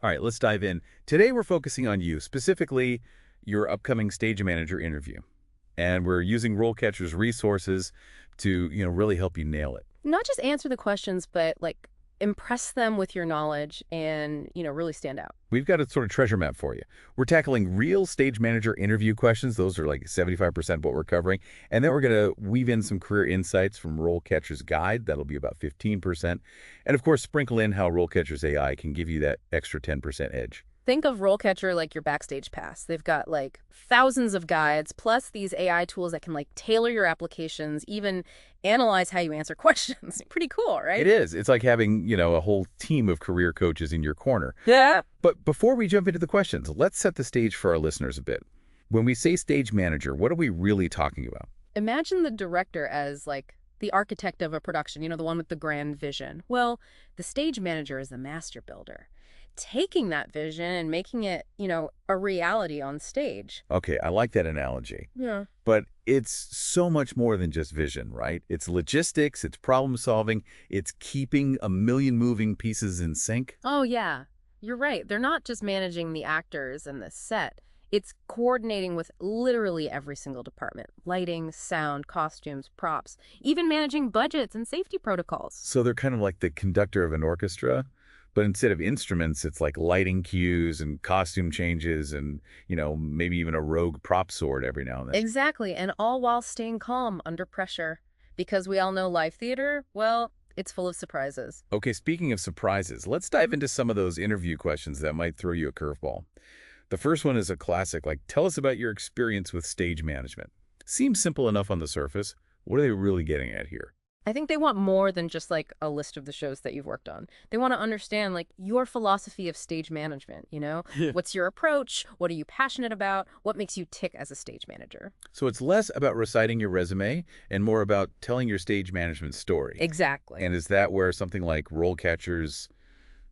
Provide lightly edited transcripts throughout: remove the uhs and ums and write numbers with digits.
All right, let's dive in. Today we're focusing on you, specifically your upcoming stage manager interview. And we're using RoleCatcher's resources to, really help you nail it. Not just answer the questions, but like impress them with your knowledge and, really stand out. We've got a sort of treasure map for you. We're tackling real stage manager interview questions. Those are like 75% what we're covering. And then we're going to weave in some career insights from RoleCatcher's guide. That'll be about 15%. And of course, sprinkle in how RoleCatcher's AI can give you that extra 10% edge. Think of RoleCatcher like your backstage pass. They've got like thousands of guides, plus these AI tools that can like tailor your applications, even analyze how you answer questions. Pretty cool, It right? is. It's like having, a whole team of career coaches in your corner. Yeah. But before we jump into the questions, let's set the stage for our listeners a bit. When we say stage manager, what are we really talking about? Imagine the director as like the architect of a production, the one with the grand vision. Well, the stage manager is the master builder, taking that vision and making it, a reality on stage. Okay, I like that analogy. Yeah. But it's so much more than just vision, right? It's logistics, it's problem solving, it's keeping a million moving pieces in sync. Oh, yeah. You're right. They're not just managing the actors and the set. It's coordinating with literally every single department. Lighting, sound, costumes, props, even managing budgets and safety protocols. So they're kind of like the conductor of an orchestra, but instead of instruments, it's like lighting cues and costume changes and, maybe even a rogue prop sword every now and then. Exactly, and all while staying calm under pressure. Because we all know live theater, well, it's full of surprises. Okay, speaking of surprises, let's dive into some of those interview questions that might throw you a curveball. The first one is a classic, like, tell us about your experience with stage management. Seems simple enough on the surface. What are they really getting at here? I think they want more than just like a list of the shows that you've worked on. They want to understand like your philosophy of stage management. Yeah. What's your approach? What are you passionate about? What makes you tick as a stage manager? So it's less about reciting your resume and more about telling your stage management story. Exactly. And is that where something like RoleCatcher's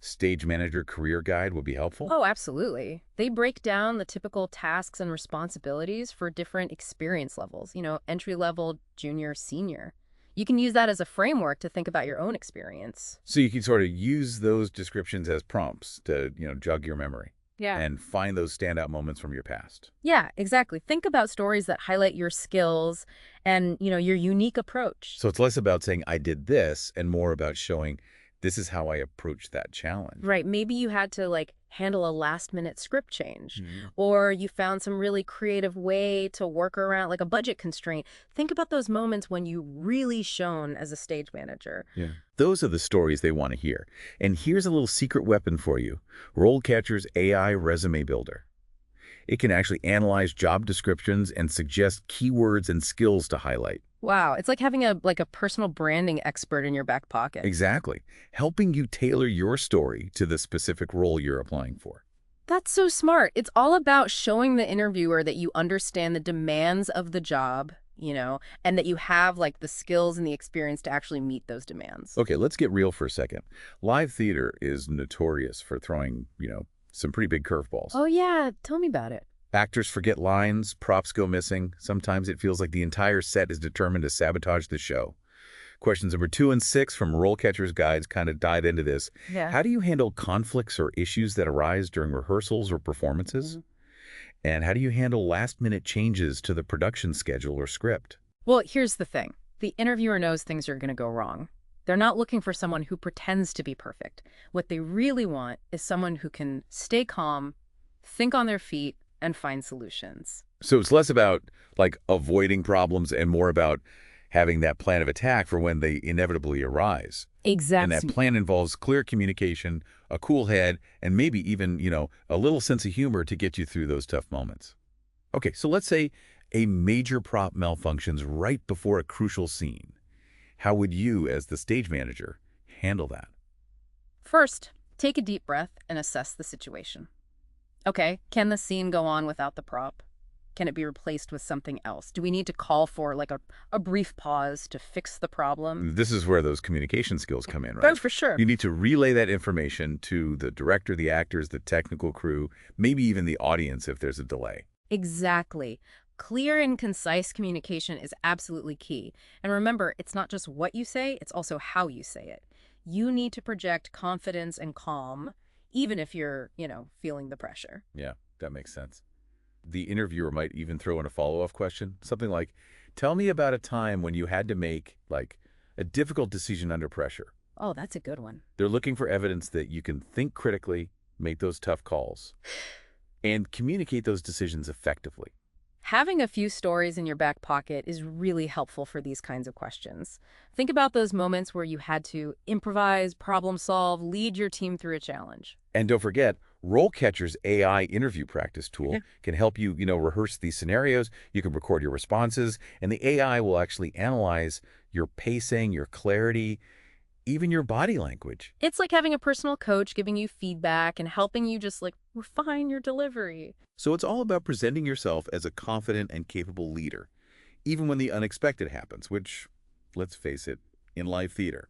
Stage Manager Career Guide would be helpful? Oh, absolutely. They break down the typical tasks and responsibilities for different experience levels, entry level, junior, senior. You can use that as a framework to think about your own experience. So you can sort of use those descriptions as prompts to, jog your memory Yeah. and find those standout moments from your past. Yeah, exactly. Think about stories that highlight your skills and, your unique approach. So it's less about saying, I did this, and more about showing this is how I approach that challenge. Right. Maybe you had to like handle a last minute script change, Mhm. or you found some really creative way to work around like a budget constraint. Think about those moments when you really shone as a stage manager. Yeah. Those are the stories they want to hear. And here's a little secret weapon for you, RoleCatcher's AI Resume Builder. It can actually analyze job descriptions and suggest keywords and skills to highlight. Wow, it's like having a personal branding expert in your back pocket. Exactly. Helping you tailor your story to the specific role you're applying for. That's so smart. It's all about showing the interviewer that you understand the demands of the job, and that you have like the skills and the experience to actually meet those demands. Okay, let's get real for a second. Live theater is notorious for throwing, some pretty big curveballs. Oh yeah, tell me about it. Actors forget lines, props go missing. Sometimes it feels like the entire set is determined to sabotage the show. Questions number 2 and 6 from RoleCatcher's guides kind of dive into this. Yeah. How do you handle conflicts or issues that arise during rehearsals or performances? And how do you handle last-minute changes to the production schedule or script? Well, here's the thing. The interviewer knows things are going to go wrong. They're not looking for someone who pretends to be perfect. What they really want is someone who can stay calm, think on their feet, and find solutions. So it's less about, like, avoiding problems and more about having that plan of attack for when they inevitably arise. And that Exactly. plan involves clear communication, a cool head, and maybe even, a little sense of humor to get you through those tough moments. Okay, so let's say a major prop malfunctions right before a crucial scene. How would you, as the stage manager, handle that? First, take a deep breath and assess the situation. Okay, can the scene go on without the prop? Can it be replaced with something else? Do we need to call for like a brief pause to fix the problem? This is where those communication skills come in, Oh, right? for sure. You need to relay that information to the director, the actors, the technical crew, maybe even the audience if there's a delay. Exactly. Clear and concise communication is absolutely key. And remember, it's not just what you say, it's also how you say it. You need to project confidence and calm, even if you're, feeling the pressure. Yeah, that makes sense. The interviewer might even throw in a follow-up question, something like, tell me about a time when you had to make, like, a difficult decision under pressure. Oh, that's a good one. They're looking for evidence that you can think critically, make those tough calls, and communicate those decisions effectively. Having a few stories in your back pocket is really helpful for these kinds of questions. Think about those moments where you had to improvise, problem solve, lead your team through a challenge. And don't forget, RoleCatcher's AI interview practice tool can help you, rehearse these scenarios. You can record your responses, and the AI will actually analyze your pacing, your clarity, even your body language. It's like having a personal coach giving you feedback and helping you just refine your delivery. So it's all about presenting yourself as a confident and capable leader, even when the unexpected happens, which, let's face it, in live theater,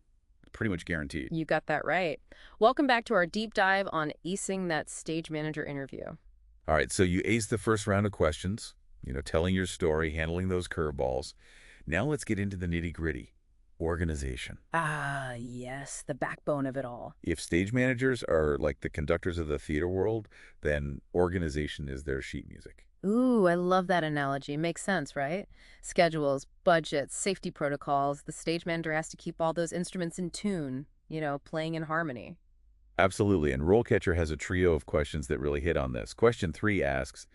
pretty much guaranteed. You got that right. Welcome back to our deep dive on acing that stage manager interview. All right, so you aced the first round of questions, telling your story, handling those curveballs. Now let's get into the nitty-gritty. Organization. Ah, yes, the backbone of it all. If stage managers are like the conductors of the theater world, then organization is their sheet music. Ooh, I love that analogy. Makes sense, right? Schedules, budgets, safety protocols. The stage manager has to keep all those instruments in tune, playing in harmony. Absolutely, and RoleCatcher has a trio of questions that really hit on this. Question 3 asks,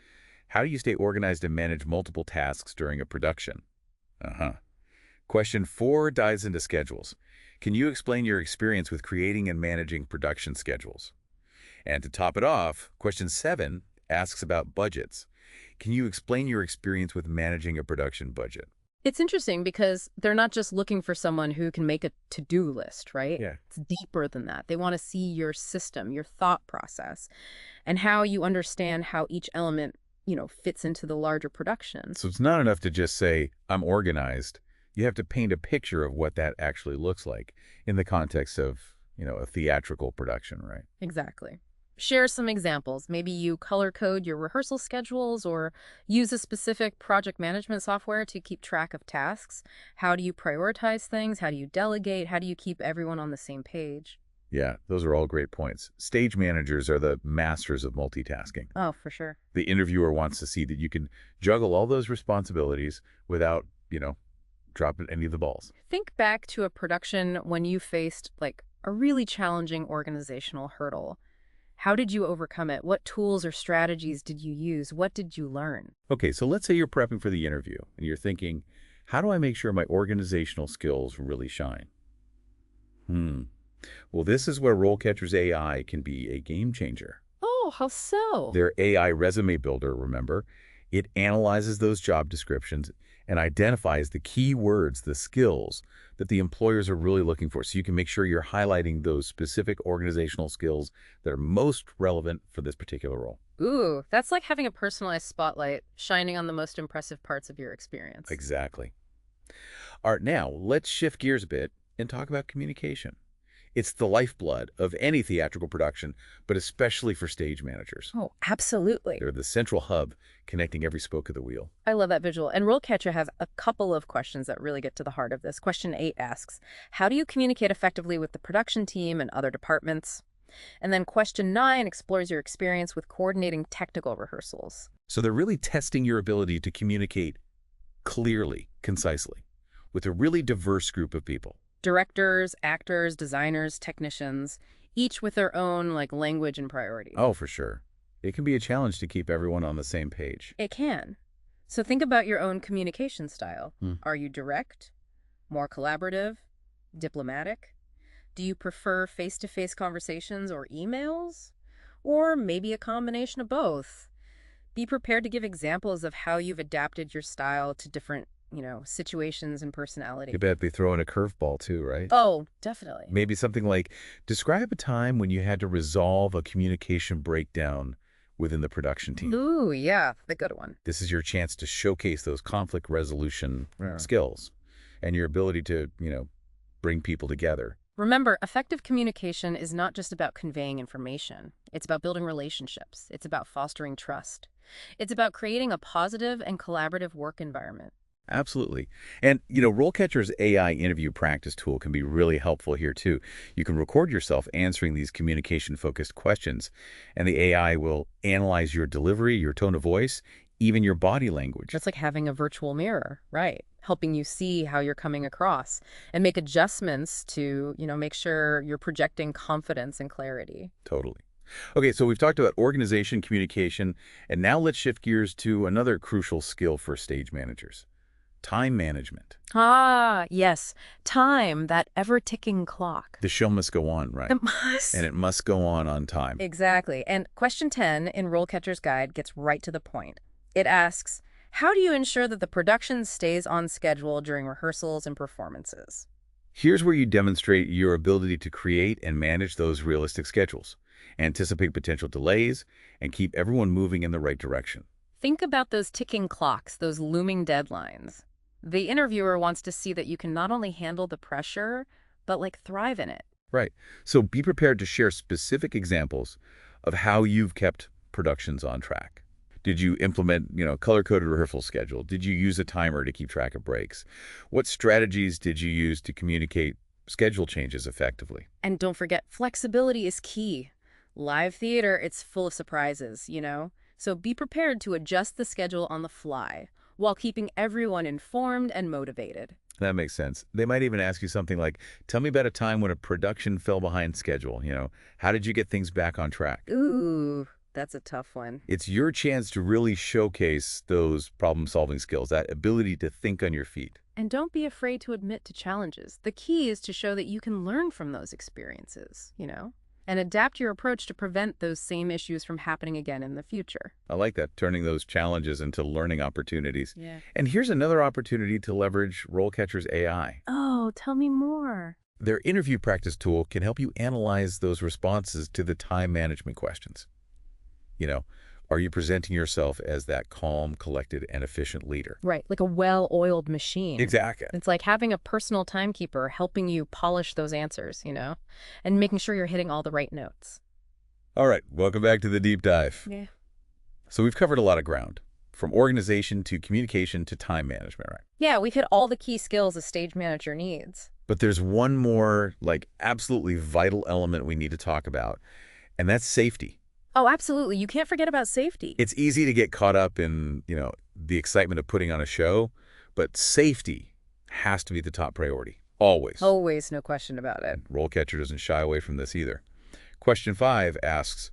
how do you stay organized and manage multiple tasks during a production? Question 4 dives into schedules. Can you explain your experience with creating and managing production schedules? And to top it off, question 7 asks about budgets. Can you explain your experience with managing a production budget? It's interesting because they're not just looking for someone who can make a to-do list, right? Yeah. It's deeper than that. They want to see your system, your thought process, and how you understand how each element, fits into the larger production. So it's not enough to just say, I'm organized. You have to paint a picture of what that actually looks like in the context of, a theatrical production, right? Exactly. Share some examples. Maybe you color code your rehearsal schedules or use a specific project management software to keep track of tasks. How do you prioritize things? How do you delegate? How do you keep everyone on the same page? Yeah, those are all great points. Stage managers are the masters of multitasking. Oh, for sure. The interviewer wants to see that you can juggle all those responsibilities without, dropping any of the balls. Think back to a production when you faced a really challenging organizational hurdle. How did you overcome it? What tools or strategies did you use? What did you learn? Okay, so let's say you're prepping for the interview and you're thinking, how do I make sure my organizational skills really shine? Well, this is where RoleCatcher's AI can be a game changer. Oh, how so? Their AI resume builder, remember, it analyzes those job descriptions and identifies the key words, the skills that the employers are really looking for. So you can make sure you're highlighting those specific organizational skills that are most relevant for this particular role. Ooh, that's like having a personalized spotlight shining on the most impressive parts of your experience. Exactly. All right, now let's shift gears a bit and talk about communication. It's the lifeblood of any theatrical production, but especially for stage managers. Oh, absolutely. They're the central hub connecting every spoke of the wheel. I love that visual. And RoleCatcher has a couple of questions that really get to the heart of this. Question 8 asks, how do you communicate effectively with the production team and other departments? And then question 9 explores your experience with coordinating technical rehearsals. So they're really testing your ability to communicate clearly, concisely, with a really diverse group of people. Directors, actors, designers, technicians, each with their own language and priorities. Oh, for sure. It can be a challenge to keep everyone on the same page. It can. So think about your own communication style. Are you direct, more collaborative, diplomatic? Do you prefer face-to-face conversations or emails? Or maybe a combination of both? Be prepared to give examples of how you've adapted your style to different situations and personality. You bet they throw in a curveball too, right? Oh, definitely. Maybe something like, describe a time when you had to resolve a communication breakdown within the production team. Ooh, yeah, the good one. This is your chance to showcase those conflict resolution skills and your ability to, bring people together. Remember, effective communication is not just about conveying information. It's about building relationships. It's about fostering trust. It's about creating a positive and collaborative work environment. Absolutely. And, RoleCatcher's AI interview practice tool can be really helpful here, too. You can record yourself answering these communication-focused questions, and the AI will analyze your delivery, your tone of voice, even your body language. It's like having a virtual mirror, right? Helping you see how you're coming across and make adjustments to, make sure you're projecting confidence and clarity. Totally. Okay, so we've talked about organization, communication, and now let's shift gears to another crucial skill for stage managers: time management. Ah, yes. Time, that ever-ticking clock. The show must go on, right? It must. And it must go on time. Exactly. And question 10 in RoleCatcher's Guide gets right to the point. It asks, how do you ensure that the production stays on schedule during rehearsals and performances? Here's where you demonstrate your ability to create and manage those realistic schedules, anticipate potential delays, and keep everyone moving in the right direction. Think about those ticking clocks, those looming deadlines. The interviewer wants to see that you can not only handle the pressure, but thrive in it. Right. So be prepared to share specific examples of how you've kept productions on track. Did you implement, color-coded rehearsal schedule? Did you use a timer to keep track of breaks? What strategies did you use to communicate schedule changes effectively? And don't forget, flexibility is key. Live theater, it's full of surprises, So be prepared to adjust the schedule on the fly while keeping everyone informed and motivated. That makes sense. They might even ask you something like, tell me about a time when a production fell behind schedule. How did you get things back on track? Ooh, that's a tough one. It's your chance to really showcase those problem-solving skills, that ability to think on your feet. And don't be afraid to admit to challenges. The key is to show that you can learn from those experiences, and adapt your approach to prevent those same issues from happening again in the future. I like that, turning those challenges into learning opportunities. Yeah. And here's another opportunity to leverage RoleCatcher's AI. Oh, tell me more. Their interview practice tool can help you analyze those responses to the time management questions. Are you presenting yourself as that calm, collected, and efficient leader? Right, like a well-oiled machine. Exactly. It's like having a personal timekeeper helping you polish those answers, and making sure you're hitting all the right notes. All right, welcome back to the deep dive. Yeah. So we've covered a lot of ground, from organization to communication to time management, right? Yeah, we've hit all the key skills a stage manager needs. But there's one more, absolutely vital element we need to talk about, and that's safety. Oh, absolutely. You can't forget about safety. It's easy to get caught up in, the excitement of putting on a show, but safety has to be the top priority. Always. Always, no question about it. RoleCatcher doesn't shy away from this either. Question 5 asks,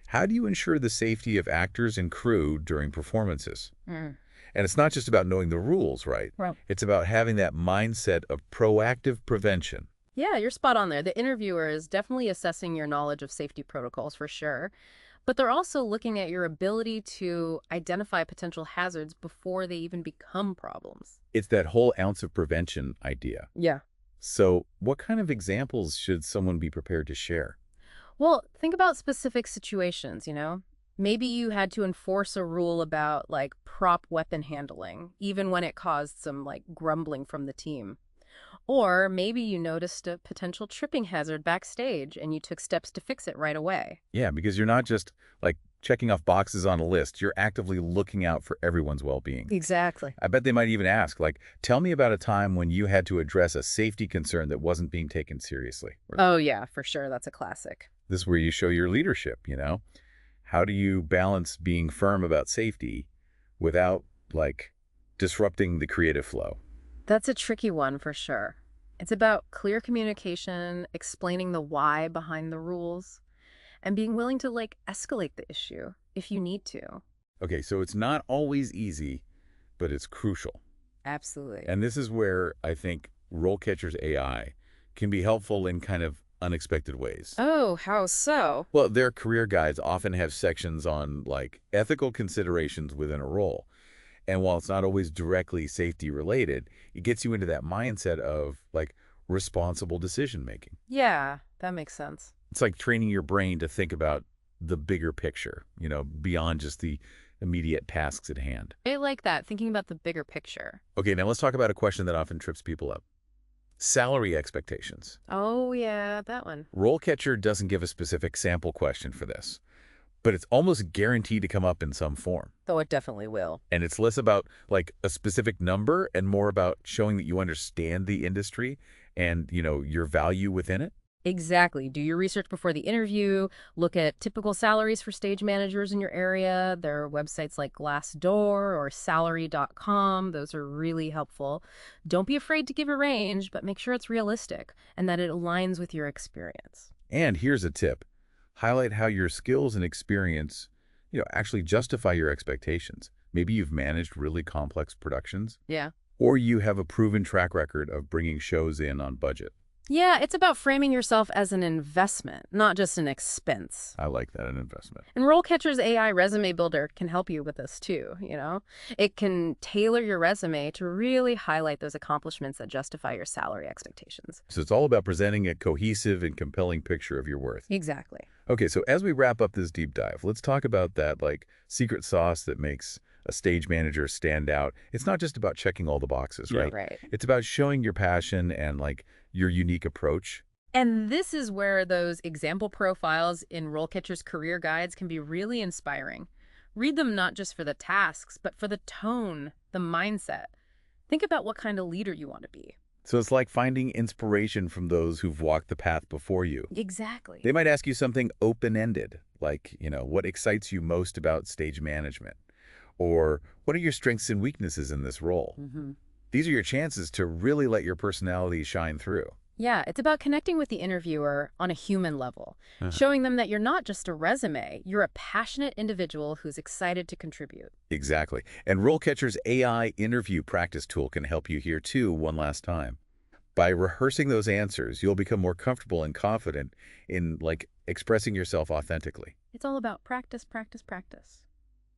how do you ensure the safety of actors and crew during performances? And it's not just about knowing the rules, right? Right. It's about having that mindset of proactive prevention. Yeah, you're spot on there. The interviewer is definitely assessing your knowledge of safety protocols for sure. But they're also looking at your ability to identify potential hazards before they even become problems. It's that whole ounce of prevention idea. Yeah. So what kind of examples should someone be prepared to share? Well, think about specific situations, Maybe you had to enforce a rule about, prop weapon handling, even when it caused some, grumbling from the team. Or maybe you noticed a potential tripping hazard backstage and you took steps to fix it right away. Yeah, because you're not just, checking off boxes on a list. You're actively looking out for everyone's well-being. Exactly. I bet they might even ask, tell me about a time when you had to address a safety concern that wasn't being taken seriously. Oh, yeah, for sure. That's a classic. This is where you show your leadership, How do you balance being firm about safety without, disrupting the creative flow? That's a tricky one for sure. It's about clear communication, explaining the why behind the rules, and being willing to escalate the issue if you need to. Okay, so it's not always easy, but it's crucial. Absolutely. And this is where I think RoleCatcher's AI can be helpful in kind of unexpected ways. Oh, how so? Well, their career guides often have sections on ethical considerations within a role. And while it's not always directly safety related, it gets you into that mindset of responsible decision making. Yeah, that makes sense. It's like training your brain to think about the bigger picture, beyond just the immediate tasks at hand. I like that, thinking about the bigger picture. Okay, now let's talk about a question that often trips people up. Salary expectations. Oh, yeah, that one. RoleCatcher doesn't give a specific sample question for this, but it's almost guaranteed to come up in some form. Though it definitely will. And it's less about like a specific number and more about showing that you understand the industry and, your value within it. Exactly. Do your research before the interview. Look at typical salaries for stage managers in your area. There are websites like Glassdoor or salary.com. Those are really helpful. Don't be afraid to give a range, but make sure it's realistic and that it aligns with your experience. And here's a tip. Highlight how your skills and experience, actually justify your expectations. Maybe you've managed really complex productions, Yeah. or you have a proven track record of bringing shows in on budget. Yeah, it's about framing yourself as an investment, not just an expense. I like that, an investment. And RoleCatcher's AI resume builder can help you with this too. It can tailor your resume to really highlight those accomplishments that justify your salary expectations. So it's all about presenting a cohesive and compelling picture of your worth. Exactly. Okay, so as we wrap up this deep dive, let's talk about that secret sauce that makes a stage manager stand out. It's not just about checking all the boxes, right? Right. It's about showing your passion and your unique approach. And this is where those example profiles in RoleCatcher's career guides can be really inspiring. Read them not just for the tasks, but for the tone, the mindset. Think about what kind of leader you want to be. So it's like finding inspiration from those who've walked the path before you. Exactly. They might ask you something open-ended, like, what excites you most about stage management? Or what are your strengths and weaknesses in this role? These are your chances to really let your personality shine through. Yeah, it's about connecting with the interviewer on a human level, showing them that you're not just a resume, you're a passionate individual who's excited to contribute. Exactly. And RoleCatcher's AI interview practice tool can help you here too one last time. By rehearsing those answers, you'll become more comfortable and confident in expressing yourself authentically. It's all about practice, practice, practice.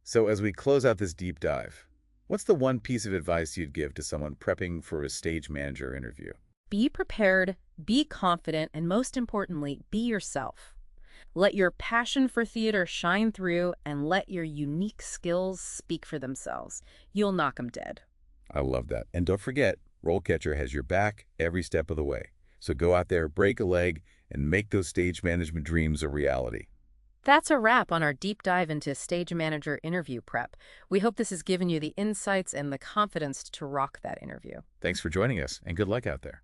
So as we close out this deep dive, what's the one piece of advice you'd give to someone prepping for a stage manager interview? Be prepared, be confident, and most importantly, be yourself. Let your passion for theater shine through and let your unique skills speak for themselves. You'll knock 'em dead. I love that. And don't forget, RoleCatcher has your back every step of the way. So go out there, break a leg, and make those stage management dreams a reality. That's a wrap on our deep dive into stage manager interview prep. We hope this has given you the insights and the confidence to rock that interview. Thanks for joining us, and good luck out there.